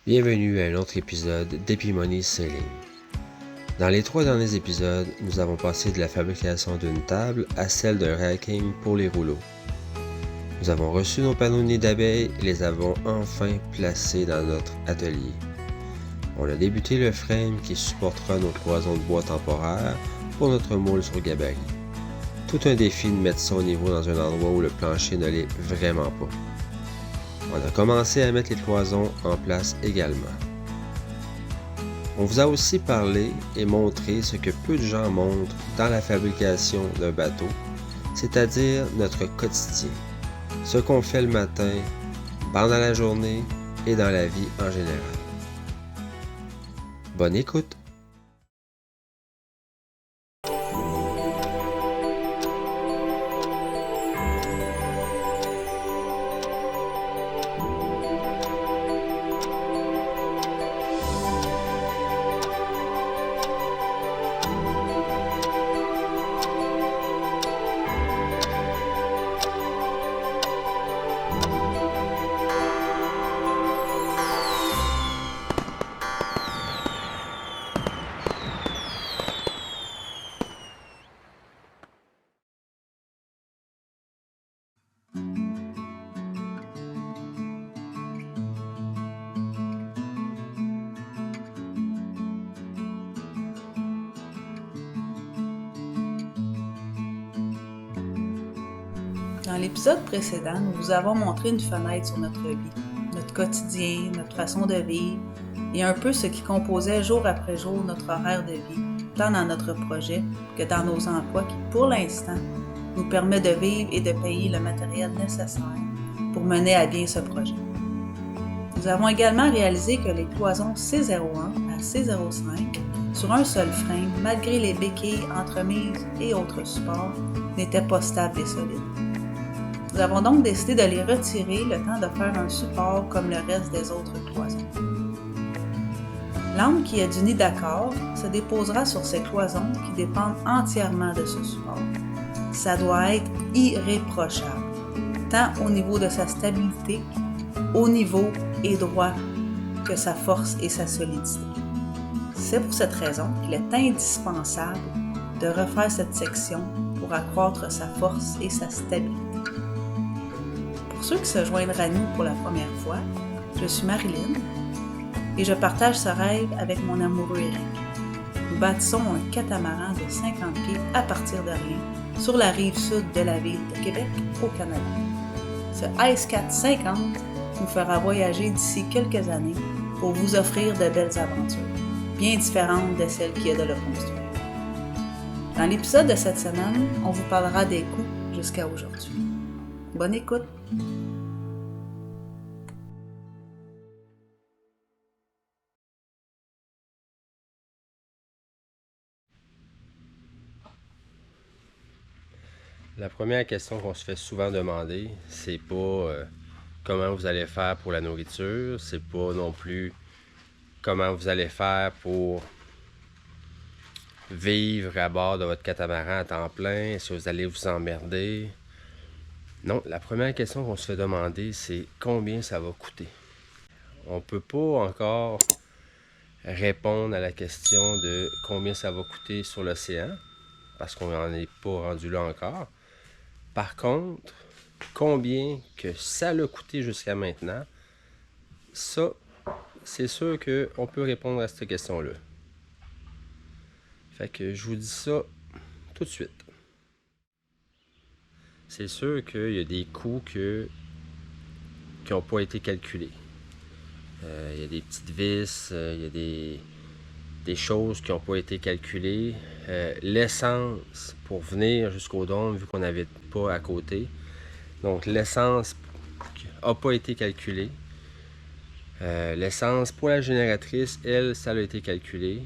Bienvenue à un autre épisode d'Epimony Sailing. Dans les 3 derniers épisodes, nous avons passé de la fabrication d'une table à celle d'un racking pour les rouleaux. Nous avons reçu nos panneaux de nid d'abeilles et les avons enfin placés dans notre atelier. On a débuté le frame qui supportera nos cloisons de bois temporaires pour notre moule sur gabarit. Tout un défi de mettre ça au niveau dans un endroit où le plancher ne l'est vraiment pas. On a commencé à mettre les cloisons en place également. On vous a aussi parlé et montré ce que peu de gens montrent dans la fabrication d'un bateau, c'est-à-dire notre quotidien, ce qu'on fait le matin, pendant la journée et dans la vie en général. Bonne écoute! Dans l'épisode précédent, nous vous avons montré une fenêtre sur notre vie, notre quotidien, notre façon de vivre et un peu ce qui composait jour après jour notre horaire de vie, tant dans notre projet que dans nos emplois qui, pour l'instant, nous permet de vivre et de payer le matériel nécessaire pour mener à bien ce projet. Nous avons également réalisé que les cloisons C01 à C05 sur un seul frame, malgré les béquilles, entremises et autres supports, n'étaient pas stables et solides. Nous avons donc décidé de les retirer le temps de faire un support comme le reste des autres cloisons. L'angle qui est du nid d'accord se déposera sur ces cloisons qui dépendent entièrement de ce support. Ça doit être irréprochable, tant au niveau de sa stabilité, au niveau et droit que sa force et sa solidité. C'est pour cette raison qu'il est indispensable de refaire cette section pour accroître sa force et sa stabilité. Pour ceux qui se joindraient à nous pour la première fois, je suis Marilyn et je partage ce rêve avec mon amoureux Eric. Nous bâtissons un catamaran de 50 pieds à partir de rien sur la rive sud de la ville de Québec, au Canada. Ce Ice Cat 50 nous fera voyager d'ici quelques années pour vous offrir de belles aventures, bien différentes de celles qui est de le construire. Dans l'épisode de cette semaine, on vous parlera des coûts jusqu'à aujourd'hui. Bonne écoute! La première question qu'on se fait souvent demander, c'est pas comment vous allez faire pour la nourriture, c'est pas non plus comment vous allez faire pour vivre à bord de votre catamaran à temps plein, est-ce que vous allez vous emmerder? Non, la première question qu'on se fait demander, c'est combien ça va coûter. On peut pas encore répondre à la question de combien ça va coûter sur l'océan, parce qu'on n'en est pas rendu là encore. Par contre, combien que ça l'a coûté jusqu'à maintenant, ça, c'est sûr qu'on peut répondre à cette question-là. Fait que je vous dis ça tout de suite. C'est sûr qu'il y a des coûts qui n'ont pas été calculés. Il y a des petites vis, il y a des choses qui n'ont pas été calculées. L'essence pour venir jusqu'au dôme, vu qu'on n'avait pas à côté. Donc l'essence n'a pas été calculée. L'essence pour la génératrice, elle, ça a été calculé.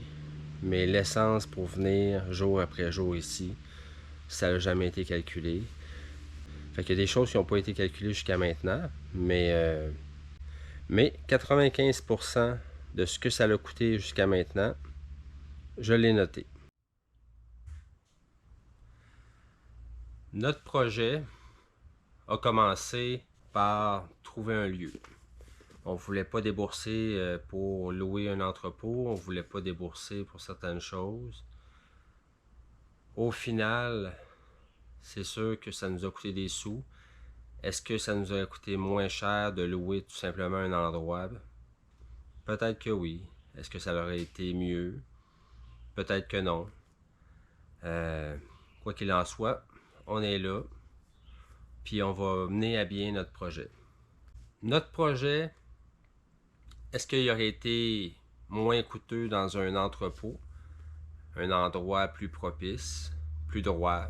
Mais l'essence pour venir jour après jour ici, ça n'a jamais été calculé. Fait qu'il y a des choses qui n'ont pas été calculées jusqu'à maintenant, mais 95% de ce que ça a coûté jusqu'à maintenant, je l'ai noté. Notre projet a commencé par trouver un lieu. On ne voulait pas débourser pour louer un entrepôt, on ne voulait pas débourser pour certaines choses. Au final, c'est sûr que ça nous a coûté des sous. Est-ce que ça nous aurait coûté moins cher de louer tout simplement un endroit? Peut-être que oui. Est-ce que ça aurait été mieux? Peut-être que non. Quoi qu'il en soit, on est là, puis on va mener à bien notre projet. Notre projet, est-ce qu'il aurait été moins coûteux dans un entrepôt, un endroit plus propice, plus droit,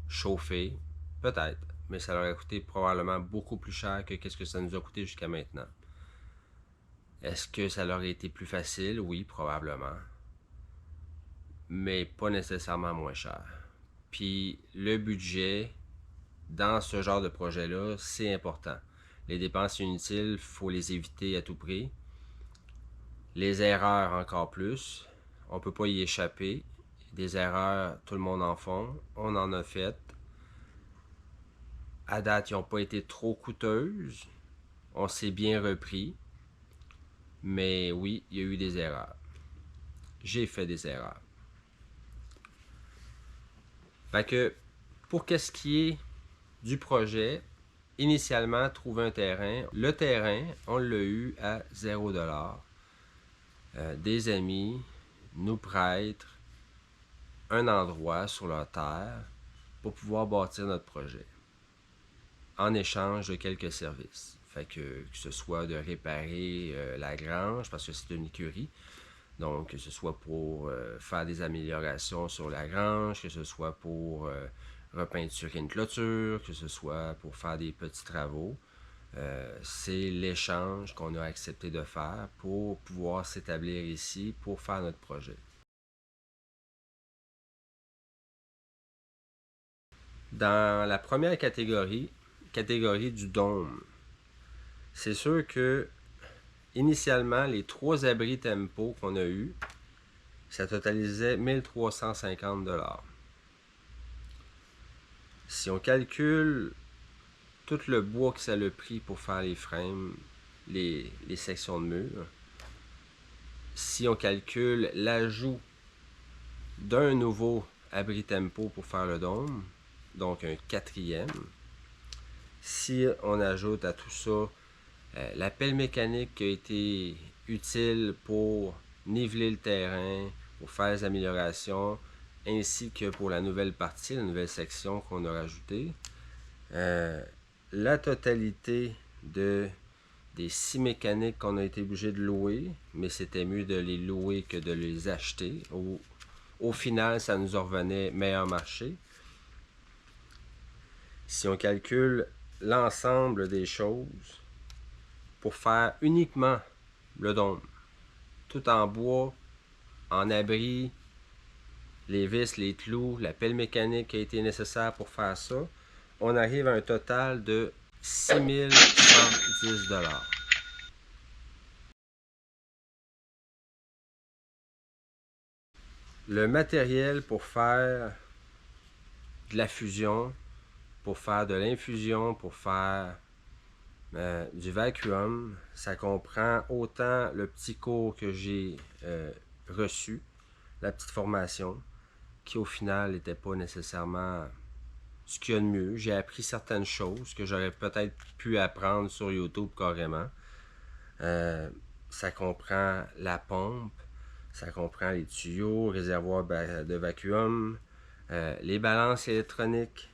chauffé? Peut-être, mais ça aurait coûté probablement beaucoup plus cher que ce que ça nous a coûté jusqu'à maintenant. Est-ce que ça aurait été plus facile? Oui, probablement. Mais pas nécessairement moins cher. Puis le budget dans ce genre de projet-là, c'est important. Les dépenses inutiles, il faut les éviter à tout prix. Les erreurs encore plus. On ne peut pas y échapper. Des erreurs, tout le monde en font. On en a fait. À date, ils n'ont pas été trop coûteuses. On s'est bien repris. Mais oui, il y a eu des erreurs. J'ai fait des erreurs. Fait que, pour qu'est-ce qui est du projet, initialement, trouver un terrain. Le terrain, on l'a eu à 0$. Des amis nous prêtent un endroit sur leur terre pour pouvoir bâtir notre projet. En échange de quelques services. Fait que ce soit de réparer la grange, parce que c'est une écurie. Donc, que ce soit pour faire des améliorations sur la grange, que ce soit pour repeinturer une clôture, que ce soit pour faire des petits travaux. C'est l'échange qu'on a accepté de faire pour pouvoir s'établir ici pour faire notre projet. Dans la première catégorie du dôme, c'est sûr que initialement, les 3 abris tempo qu'on a eu, ça totalisait 1350$. Si on calcule tout le bois que ça a pris pour faire les frames, les sections de mur, si on calcule l'ajout d'un nouveau abri tempo pour faire le dôme, donc un 4e, si on ajoute à tout ça la pelle mécanique qui a été utile pour niveler le terrain, pour faire les améliorations, ainsi que pour la nouvelle partie, la nouvelle section qu'on a rajoutée. La totalité des 6 mécaniques qu'on a été obligé de louer, mais c'était mieux de les louer que de les acheter. Au final, ça nous en revenait meilleur marché. Si on calcule l'ensemble des choses pour faire uniquement le dôme, tout en bois, en abri, les vis, les clous, la pelle mécanique qui a été nécessaire pour faire ça, on arrive à un total de 6110$. Le matériel pour faire de la fusion, pour faire de l'infusion, pour faire du vacuum, ça comprend autant le petit cours que j'ai reçu, la petite formation, qui au final n'était pas nécessairement ce qu'il y a de mieux. J'ai appris certaines choses que j'aurais peut-être pu apprendre sur YouTube carrément. Ça comprend la pompe, ça comprend les tuyaux, réservoirs de vacuum, les balances électroniques,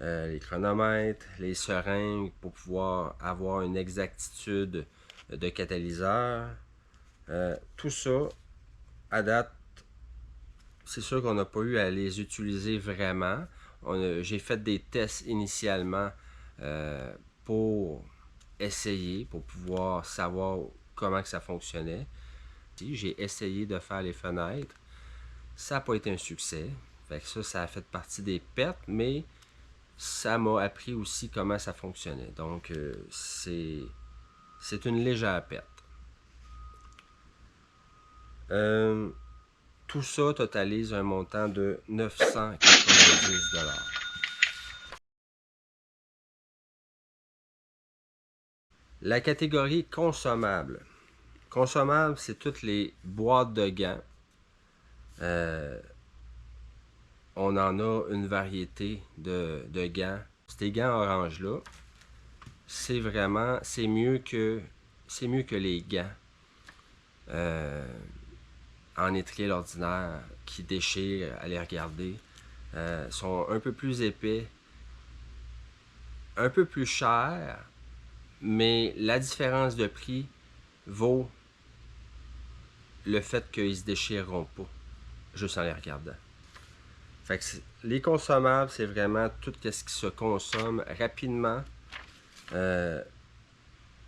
les chronomètres, les seringues pour pouvoir avoir une exactitude de catalyseur. Tout ça, à date, c'est sûr qu'on n'a pas eu à les utiliser vraiment. J'ai fait des tests initialement pour essayer, pour pouvoir savoir comment que ça fonctionnait. J'ai essayé de faire les fenêtres. Ça n'a pas été un succès. Fait que ça a fait partie des pertes, mais ça m'a appris aussi comment ça fonctionnait. Donc, c'est une légère perte. Tout ça totalise un montant de 990$. La catégorie consommable. Consommable, c'est toutes les boîtes de gants. On en a une variété de gants. Ces gants orange-là, c'est vraiment, c'est mieux que les gants en étrier ordinaire qui déchirent à les regarder. Sont un peu plus épais, un peu plus chers, mais la différence de prix vaut le fait qu'ils se déchireront pas juste en les regardant. Fait que les consommables, c'est vraiment tout ce qui se consomme rapidement.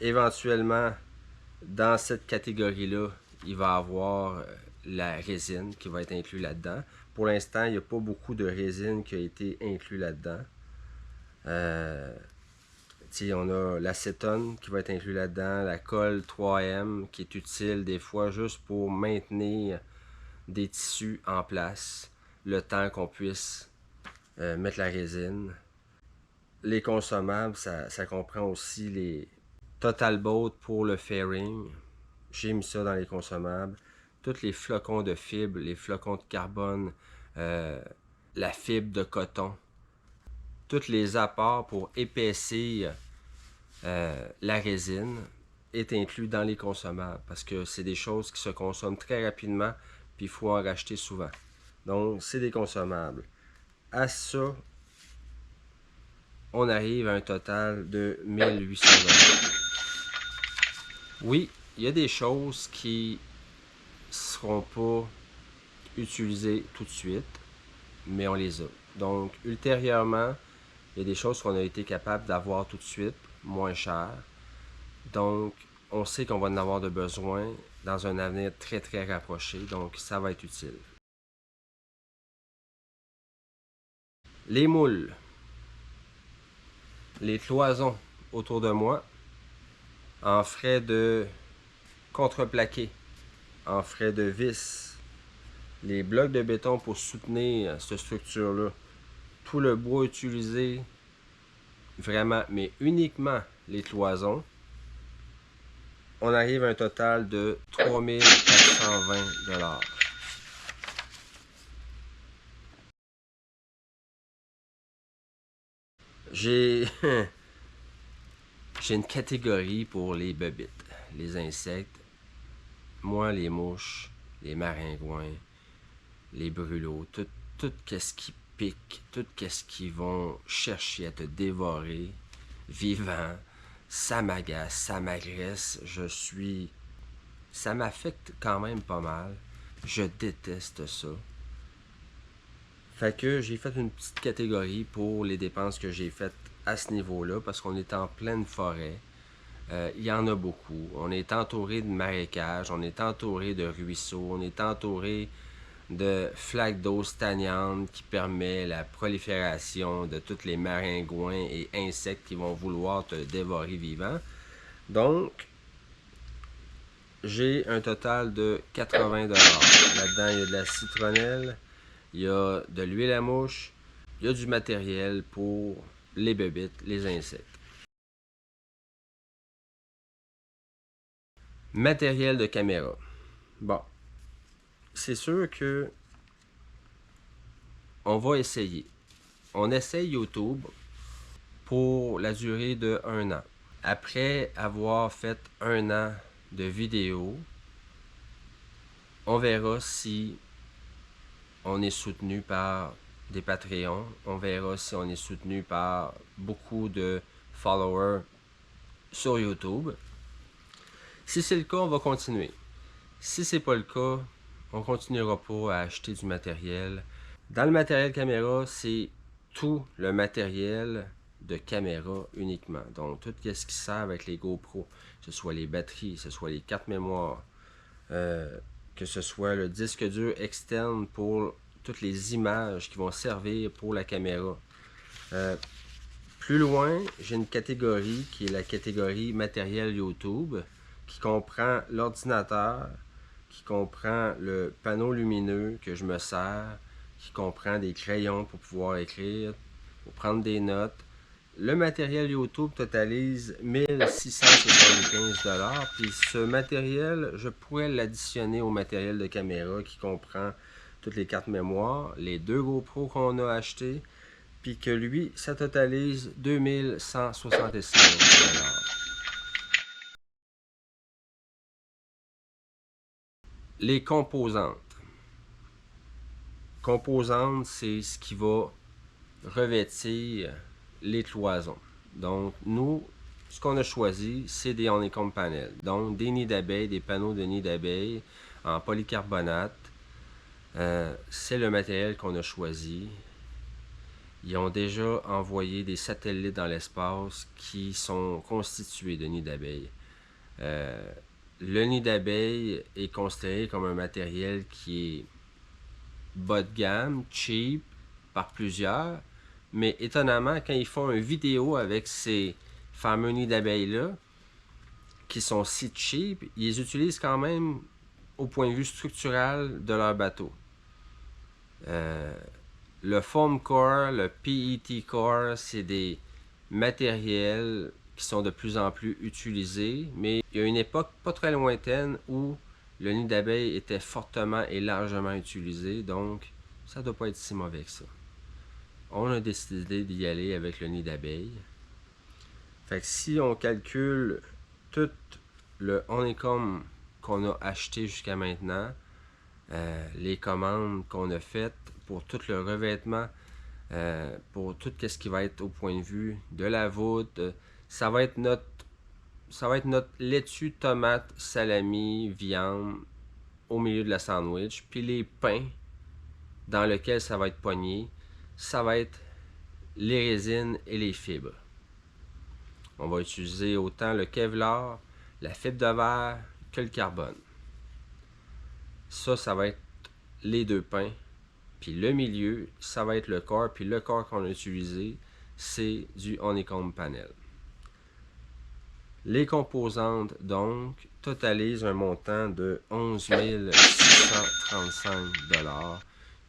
Éventuellement, dans cette catégorie-là, il va y avoir la résine qui va être inclue là-dedans. Pour l'instant, il n'y a pas beaucoup de résine qui a été inclus là-dedans. On a l'acétone qui va être inclus là-dedans, la colle 3M qui est utile des fois juste pour maintenir des tissus en place le temps qu'on puisse mettre la résine. Les consommables, ça comprend aussi les Total Boat pour le fairing. J'ai mis ça dans les consommables. Tous les flocons de fibre, les flocons de carbone, la fibre de coton. Tous les apports pour épaissir la résine est inclus dans les consommables parce que c'est des choses qui se consomment très rapidement puis il faut en racheter souvent. Donc, c'est des consommables. À ça, on arrive à un total de 1800 $. Oui, il y a des choses qui ne seront pas utilisées tout de suite, mais on les a. Donc, ultérieurement, il y a des choses qu'on a été capable d'avoir tout de suite, moins cher. Donc, on sait qu'on va en avoir de besoin dans un avenir très très rapproché, donc ça va être utile. Les moules, les cloisons autour de moi, en frais de contreplaqué, en frais de vis, les blocs de béton pour soutenir cette structure-là, tout le bois utilisé, vraiment, mais uniquement les cloisons, on arrive à un total de 3420 $. J'ai une catégorie pour les bébites, les insectes. Moi, les mouches, les maringouins, les brûlots, tout ce qui pique, tout ce qui vont chercher à te dévorer, vivant, ça m'agace, ça m'agresse, ça m'affecte quand même pas mal. Je déteste ça. Fait que j'ai fait une petite catégorie pour les dépenses que j'ai faites à ce niveau-là, parce qu'on est en pleine forêt. Il y en a beaucoup. On est entouré de marécages, on est entouré de ruisseaux, on est entouré de flaques d'eau stagnantes qui permet la prolifération de tous les maringouins et insectes qui vont vouloir te dévorer vivant. Donc, j'ai un total de 80 $. Là-dedans, il y a de la citronnelle, il y a de l'huile à mouche, il y a du matériel pour les bébites, les insectes. Matériel de caméra. Bon, c'est sûr que on va essayer. On essaye YouTube pour la durée de 1 an. Après avoir fait 1 an de vidéos, on verra si on est soutenu par des Patreons. On verra si on est soutenu par beaucoup de followers sur YouTube. Si c'est le cas, on va continuer. Si c'est pas le cas, on continuera pas à acheter du matériel. Dans le matériel caméra, c'est tout le matériel de caméra uniquement. Donc, tout ce qui sert avec les GoPro, que ce soit les batteries, que ce soit les cartes mémoire, que ce soit le disque dur externe pour toutes les images qui vont servir pour la caméra. Plus loin, j'ai une catégorie qui est la catégorie matériel YouTube, qui comprend l'ordinateur, qui comprend le panneau lumineux que je me sers, qui comprend des crayons pour pouvoir écrire, pour prendre des notes, Le matériel YouTube totalise 1675 $. Puis ce matériel, je pourrais l'additionner au matériel de caméra qui comprend toutes les cartes mémoire, les 2 GoPro qu'on a achetés, puis que lui, ça totalise 2165 $. Les composantes. Composantes, c'est ce qui va revêtir les cloisons. Donc, nous, ce qu'on a choisi, c'est des honeycomb panels. Donc, des nids d'abeilles, des panneaux de nids d'abeilles en polycarbonate. C'est le matériel qu'on a choisi. Ils ont déjà envoyé des satellites dans l'espace qui sont constitués de nids d'abeilles. Le nid d'abeille est considéré comme un matériel qui est bas de gamme, cheap, par plusieurs, mais étonnamment, quand ils font une vidéo avec ces fameux nids d'abeilles-là, qui sont si cheap, ils les utilisent quand même au point de vue structural de leur bateau. Le foam core, le PET core, c'est des matériels qui sont de plus en plus utilisés, mais il y a une époque pas très lointaine où le nid d'abeille était fortement et largement utilisé, donc ça ne doit pas être si mauvais que ça. On a décidé d'y aller avec le nid d'abeille. Fait que si on calcule tout le honeycomb qu'on a acheté jusqu'à maintenant, les commandes qu'on a faites pour tout le revêtement, pour tout ce qui va être au point de vue de la voûte, ça va être notre laitue, tomate, salami, viande au milieu de la sandwich, puis les pains dans lesquels ça va être pogné, ça va être les résines et les fibres. On va utiliser autant le Kevlar, la fibre de verre que le carbone. Ça va être les 2 pains. Puis le milieu, ça va être le corps. Puis le corps qu'on a utilisé, c'est du honeycomb panel. Les composantes, donc, totalisent un montant de 11 635 $,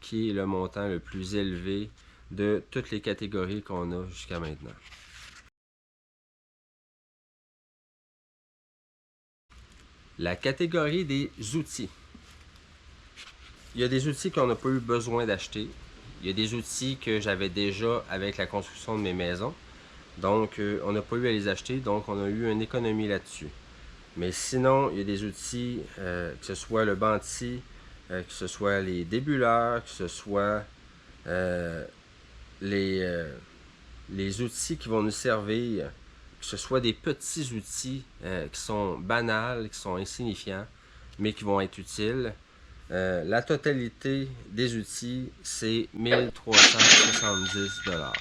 qui est le montant le plus élevé de toutes les catégories qu'on a jusqu'à maintenant. La catégorie des outils. Il y a des outils qu'on n'a pas eu besoin d'acheter. Il y a des outils que j'avais déjà avec la construction de mes maisons. Donc, on n'a pas eu à les acheter, donc on a eu une économie là-dessus. Mais sinon, il y a des outils, que ce soit le banti, que ce soit les débuleurs, que ce soit les outils qui vont nous servir, que ce soit des petits outils qui sont banals, qui sont insignifiants, mais qui vont être utiles. La totalité des outils, c'est 1370 $.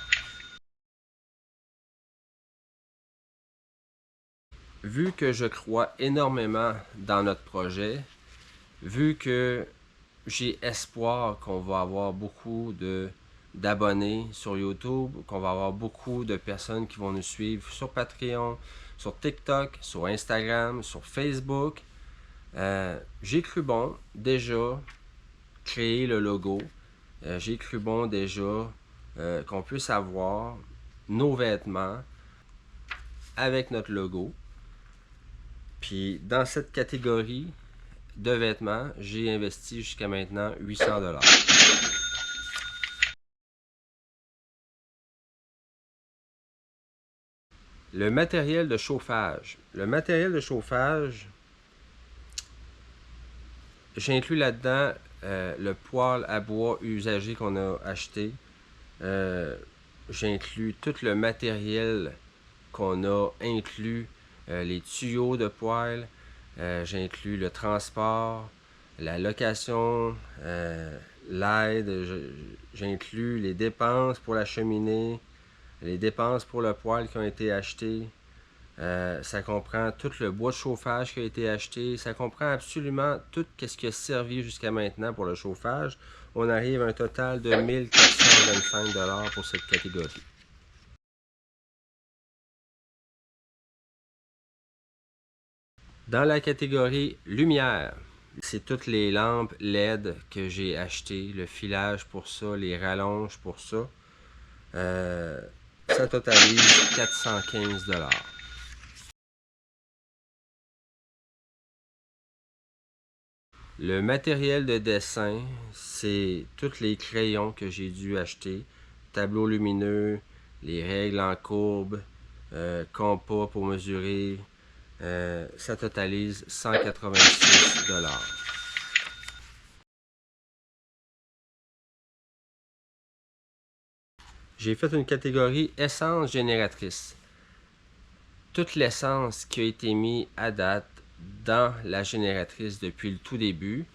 Vu que je crois énormément dans notre projet, vu que j'ai espoir qu'on va avoir beaucoup d'abonnés sur YouTube, qu'on va avoir beaucoup de personnes qui vont nous suivre sur Patreon, sur TikTok, sur Instagram, sur Facebook, j'ai cru bon déjà créer le logo. J'ai cru bon déjà qu'on puisse avoir nos vêtements avec notre logo. Puis dans cette catégorie de vêtements, j'ai investi jusqu'à maintenant 800 $. Le matériel de chauffage. Le matériel de chauffage, j'inclus là-dedans le poêle à bois usagé qu'on a acheté. J'inclus tout le matériel qu'on a inclus, les tuyaux de poêle. J'inclus le transport, la location, l'aide. J'inclus les dépenses pour la cheminée, les dépenses pour le poêle qui ont été achetées. Ça comprend tout le bois de chauffage qui a été acheté. Ça comprend absolument tout ce qui a servi jusqu'à maintenant pour le chauffage. On arrive à un total de 1425 $ pour cette catégorie. Dans la catégorie lumière, c'est toutes les lampes LED que j'ai achetées, le filage pour ça, les rallonges pour ça. ça totalise 415 $. Le matériel de dessin, c'est tous les crayons que j'ai dû acheter, tableau lumineux, les règles en courbe, compas pour mesurer, ça totalise 186 $. J'ai fait une catégorie essence génératrice. Toute l'essence qui a été mise à date dans la génératrice depuis le tout début,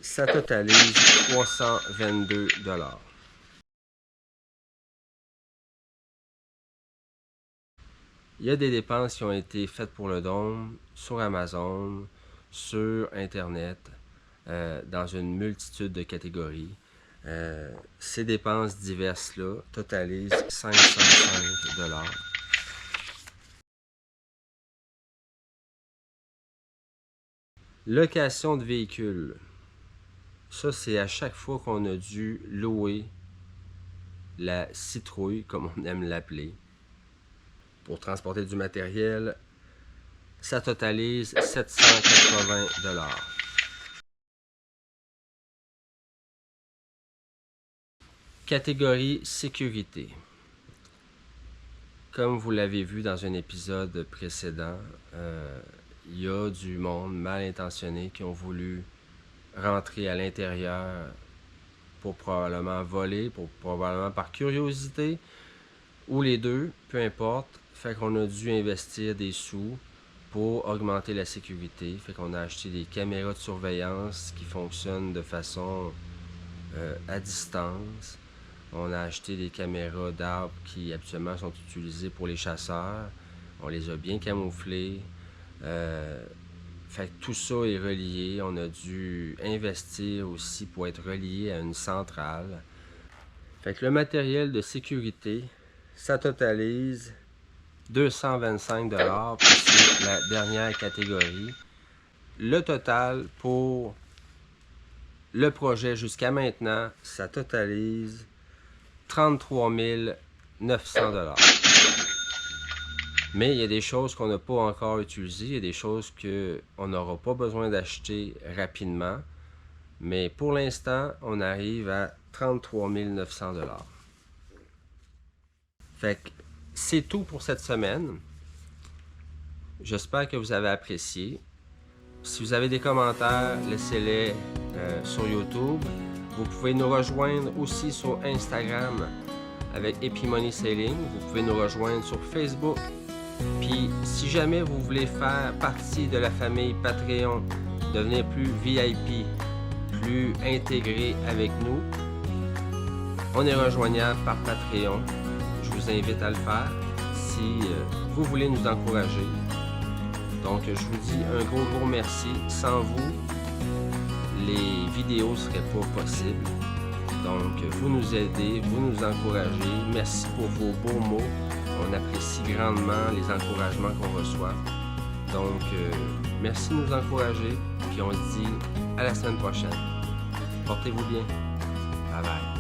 ça totalise 322 $. Il y a des dépenses qui ont été faites pour le dôme sur Amazon, sur Internet, dans une multitude de catégories. Ces dépenses diverses-là totalisent 505 $. Location de véhicules. Ça, c'est à chaque fois qu'on a dû louer la citrouille, comme on aime l'appeler, pour transporter du matériel. Ça totalise 780 $. Catégorie sécurité. Comme vous l'avez vu dans un épisode précédent, il y a du monde mal intentionné qui ont voulu rentrer à l'intérieur pour probablement voler, pour probablement par curiosité, ou les deux, peu importe. Fait qu'on a dû investir des sous pour augmenter la sécurité. Fait qu'on a acheté des caméras de surveillance qui fonctionnent de façon à distance. On a acheté des caméras d'arbres qui habituellement sont utilisées pour les chasseurs. On les a bien camouflées. Fait que tout ça est relié. On a dû investir aussi pour être relié à une centrale. Fait que le matériel de sécurité, ça totalise 225 $, puis c'est la dernière catégorie. Le total pour le projet jusqu'à maintenant, ça totalise 33 900 $. Mais il y a des choses qu'on n'a pas encore utilisées, il y a des choses qu'on n'aura pas besoin d'acheter rapidement. Mais pour l'instant, on arrive à 33 900 $. Fait que c'est tout pour cette semaine. J'espère que vous avez apprécié. Si vous avez des commentaires, laissez-les sur YouTube. Vous pouvez nous rejoindre aussi sur Instagram avec Epimoney Sailing. Vous pouvez nous rejoindre sur Facebook. Puis, si jamais vous voulez faire partie de la famille Patreon, devenir plus VIP, plus intégré avec nous, on est rejoignable par Patreon. Je vous invite à le faire si vous voulez nous encourager. Donc, je vous dis un gros merci. Sans vous, les vidéos ne seraient pas possibles. Donc, vous nous aidez, vous nous encouragez. Merci pour vos beaux mots. On apprécie grandement les encouragements qu'on reçoit. Donc, merci de nous encourager. Puis on se dit à la semaine prochaine. Portez-vous bien. Bye bye.